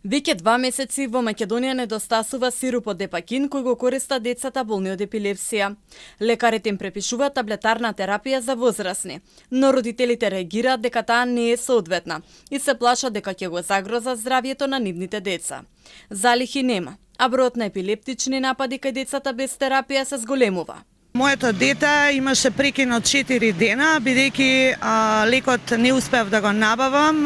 Веќе 2 месеци во Македонија недостасува сирупот Депакин кој го користат децата болни од епилепсија. Лекарите им препишуваат таблетарна терапија за возрасни, но родителите реагираат дека таа не е соодветна и се плашат дека ќе го загрозат здравјето на нивните деца. Залихи нема, а бројот на епилептични напади кај децата без терапија се зголемува. Моето дете имаше прекинот 4 дена, бидејќи лекот не успев да го набавам.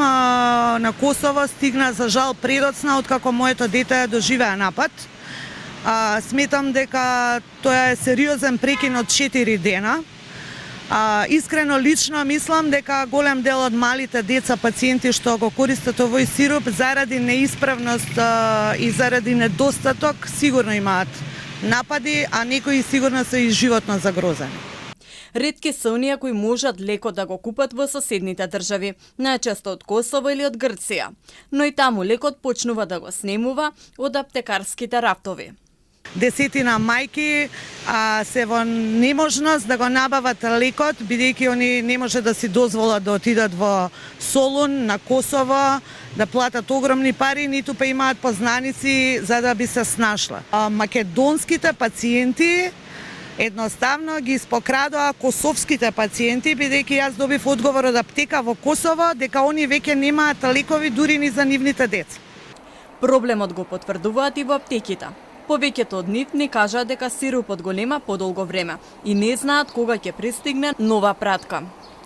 На Косово стигна за жал предоцна откако моето дете доживеа напад. Сметам дека тоа е сериозен прекин од 4 дена. Искрено лично мислам дека голем дел од малите деца пациенти што го користат овој сируп заради неисправност и заради недостаток сигурно имаат напади, а некои сигурно се и животно загрозени. Ретки се оние кои можат леко да го купат во соседните држави, најчесто од Косово или од Грција, но и таму лекот почнува да го снемува од аптекарските рафтови. Десетина мајки се во неможност да го набават лекот, бидејќи они не може да си дозволат да отидат во Солун, на Косово, да платат огромни пари, ниту па имаат познаници за да би се снашла. Македонските пациенти едноставно ги спокрадоа косовските пациенти, бидејќи јас добив одговор од аптека во Косово дека они веќе немаат лекови дури ни за нивните деца. Проблемот го потврдуваат и во аптеките. Повеќето од нив ни кажаат дека сирупот го нема подолго време и не знаат кога ќе пристигне нова пратка.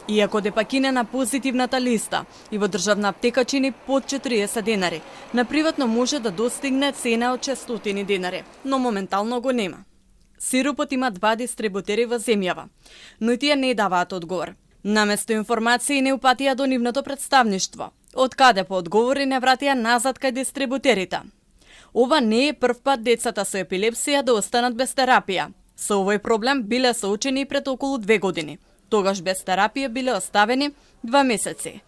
Иако Депакин е на позитивната листа и во државна аптека чини под 40 денари, на приватно може да достигне цена од 600 денари, но моментално го нема. Сирупот има 2 дистрибутери во земјава, но и тие не даваат одговор. Наместо информации не упатија до нивното представништво, од каде по одговори не вратија назад кај дистрибутерите. Ова не е прв пат децата со епилепсија да останат без терапија. Со овој проблем биле соочени пред околу 2 години. Тогаш без терапија биле оставени 2 месеци.